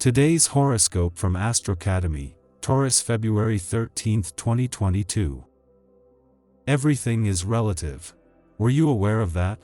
Today's horoscope from Astrocademy, Taurus, February 13, 2022. Everything is relative. Were you aware of that?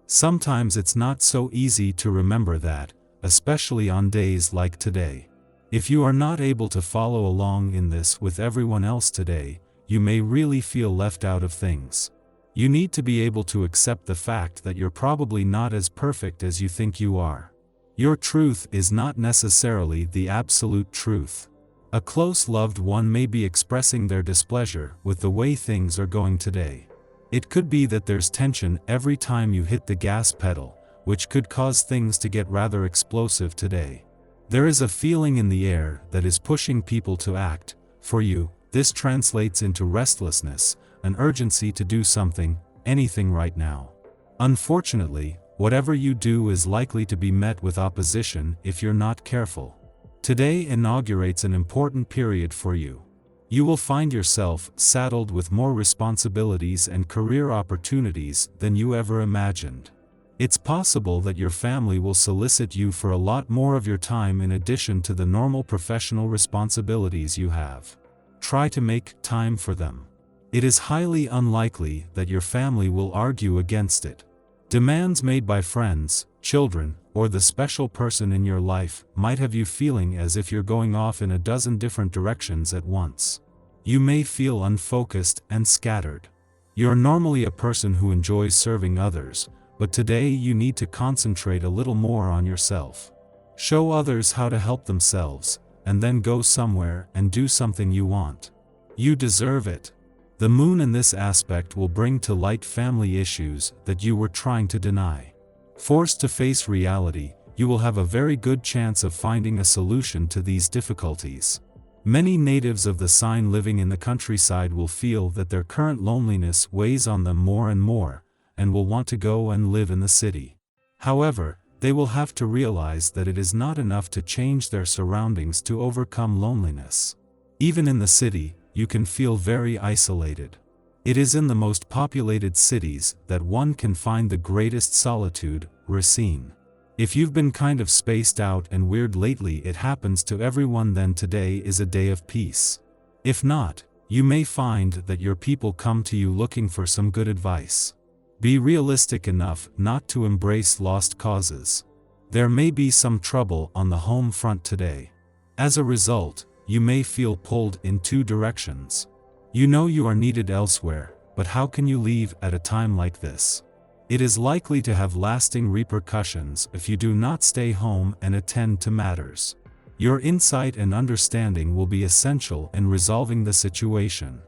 Sometimes it's not so easy to remember that, especially on days like today. If you are not able to follow along in this with everyone else today, you may really feel left out of things. You need to be able to accept the fact that you're probably not as perfect as you think you are. Your truth is not necessarily the absolute truth. A close loved one may be expressing their displeasure with the way things are going today. It could be that there's tension every time you hit the gas pedal, which could cause things to get rather explosive today. There is a feeling in the air that is pushing people to act. For you, this translates into restlessness, an urgency to do something, anything right now. Unfortunately, whatever you do is likely to be met with opposition if you're not careful. Today inaugurates an important period for you. You will find yourself saddled with more responsibilities and career opportunities than you ever imagined. It's possible that your family will solicit you for a lot more of your time in addition to the normal professional responsibilities you have. Try to make time for them. It is highly unlikely that your family will argue against it. Demands made by friends, children, or the special person in your life might have you feeling as if you're going off in a dozen different directions at once. You may feel unfocused and scattered. You're normally a person who enjoys serving others, but today you need to concentrate a little more on yourself. Show others how to help themselves, and then go somewhere and do something you want. You deserve it. The moon in this aspect will bring to light family issues that you were trying to deny. Forced to face reality, you will have a very good chance of finding a solution to these difficulties. Many natives of the sign living in the countryside will feel that their current loneliness weighs on them more and more, and will want to go and live in the city. However, they will have to realize that it is not enough to change their surroundings to overcome loneliness. Even in the city, you can feel very isolated. It is in the most populated cities that one can find the greatest solitude, Racine. If you've been kind of spaced out and weird lately, it happens to everyone, then today is a day of peace. If not, you may find that your people come to you looking for some good advice. Be realistic enough not to embrace lost causes. There may be some trouble on the home front today. As a result, you may feel pulled in two directions. You know you are needed elsewhere, but how can you leave at a time like this? It is likely to have lasting repercussions if you do not stay home and attend to matters. Your insight and understanding will be essential in resolving the situation.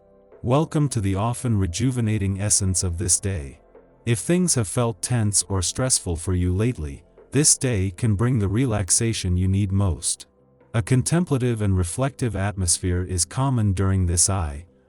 Welcome to the often rejuvenating essence of this day. If things have felt tense or stressful for you lately, this day can bring the relaxation you need most. A contemplative and reflective atmosphere is common during this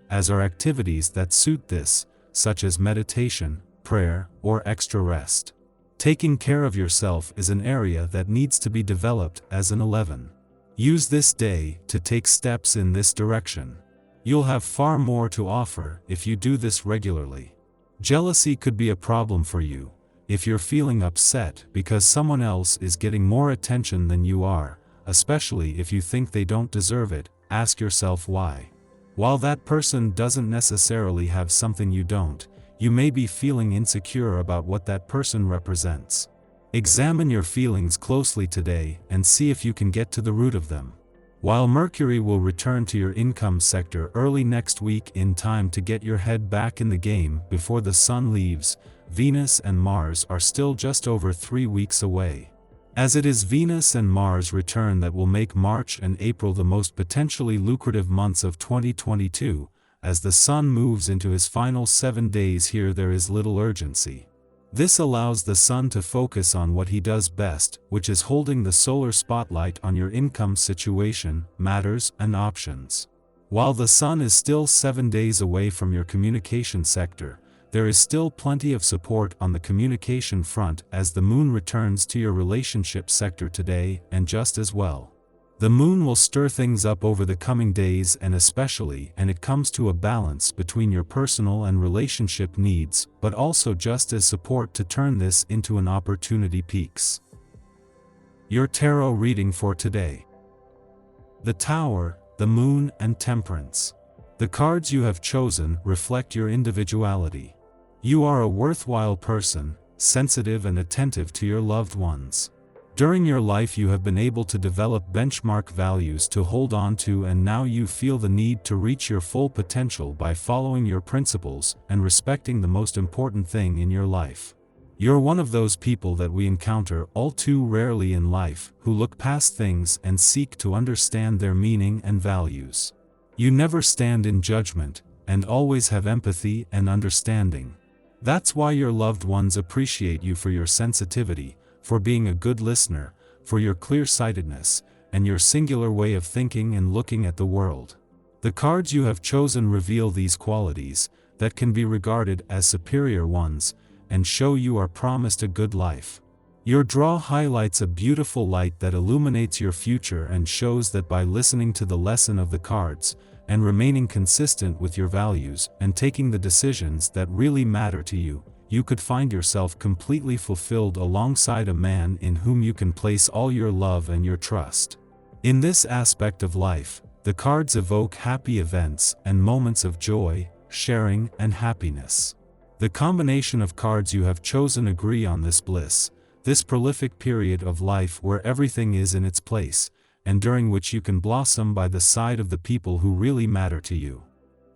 as are activities that suit this, such as meditation, prayer, or extra rest. Taking care of yourself is an area that needs to be developed as an 11. Use this day to take steps in this direction. You'll have far more to offer if you do this regularly. Jealousy could be a problem for you. If you're feeling upset because someone else is getting more attention than you are, especially if you think they don't deserve it, ask yourself why. While that person doesn't necessarily have something you don't, you may be feeling insecure about what that person represents. Examine your feelings closely today and see if you can get to the root of them. While Mercury will return to your income sector early next week in time to get your head back in the game before the Sun leaves, Venus and Mars are still just over 3 weeks away. As it is Venus and Mars return that will make March and April the most potentially lucrative months of 2022, as the Sun moves into his final 7 days here, there is little urgency. This allows the Sun to focus on what he does best, which is holding the solar spotlight on your income situation, matters, and options. While the Sun is still 7 days away from your communication sector, there is still plenty of support on the communication front as the Moon returns to your relationship sector today, and just as well. The Moon will stir things up over the coming days, and especially when it comes to a balance between your personal and relationship needs, but also just as support to turn this into an opportunity peaks. Your tarot reading for today. The Tower, the Moon, and Temperance. The cards you have chosen reflect your individuality. You are a worthwhile person, sensitive and attentive to your loved ones. During your life you have been able to develop benchmark values to hold on to, and now you feel the need to reach your full potential by following your principles and respecting the most important thing in your life. You're one of those people that we encounter all too rarely in life, who look past things and seek to understand their meaning and values. You never stand in judgment, and always have empathy and understanding. That's why your loved ones appreciate you for your sensitivity, for being a good listener, for your clear-sightedness, and your singular way of thinking and looking at the world. The cards you have chosen reveal these qualities, that can be regarded as superior ones, and show you are promised a good life. Your draw highlights a beautiful light that illuminates your future and shows that by listening to the lesson of the cards, and remaining consistent with your values, and taking the decisions that really matter to you, you could find yourself completely fulfilled alongside a man in whom you can place all your love and your trust. In this aspect of life, the cards evoke happy events and moments of joy, sharing, and happiness. The combination of cards you have chosen agree on this bliss, this prolific period of life where everything is in its place, and during which you can blossom by the side of the people who really matter to you.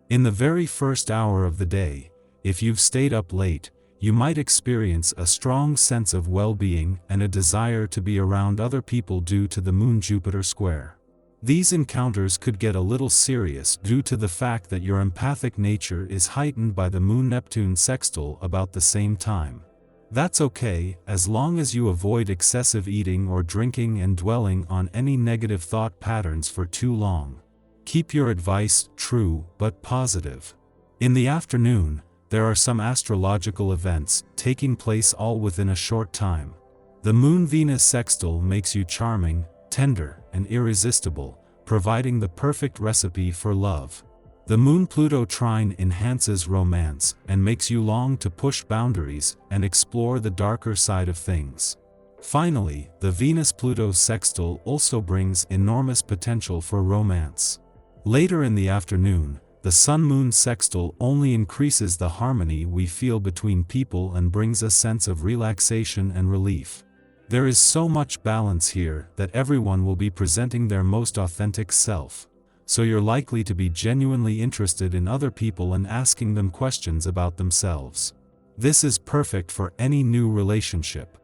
In the very first hour of the day, if you've stayed up late, you might experience a strong sense of well-being and a desire to be around other people due to the Moon-Jupiter square. These encounters could get a little serious due to the fact that your empathic nature is heightened by the Moon-Neptune sextile about the same time. That's okay, as long as you avoid excessive eating or drinking and dwelling on any negative thought patterns for too long. Keep your advice true but positive. In the afternoon, there are some astrological events taking place all within a short time. The Moon-Venus sextile makes you charming, tender, and irresistible, providing the perfect recipe for love. The Moon-Pluto trine enhances romance and makes you long to push boundaries and explore the darker side of things. Finally, the Venus-Pluto sextile also brings enormous potential for romance. Later in the afternoon, the Sun-Moon sextile only increases the harmony we feel between people and brings a sense of relaxation and relief. There is so much balance here that everyone will be presenting their most authentic self, so you're likely to be genuinely interested in other people and asking them questions about themselves. This is perfect for any new relationship.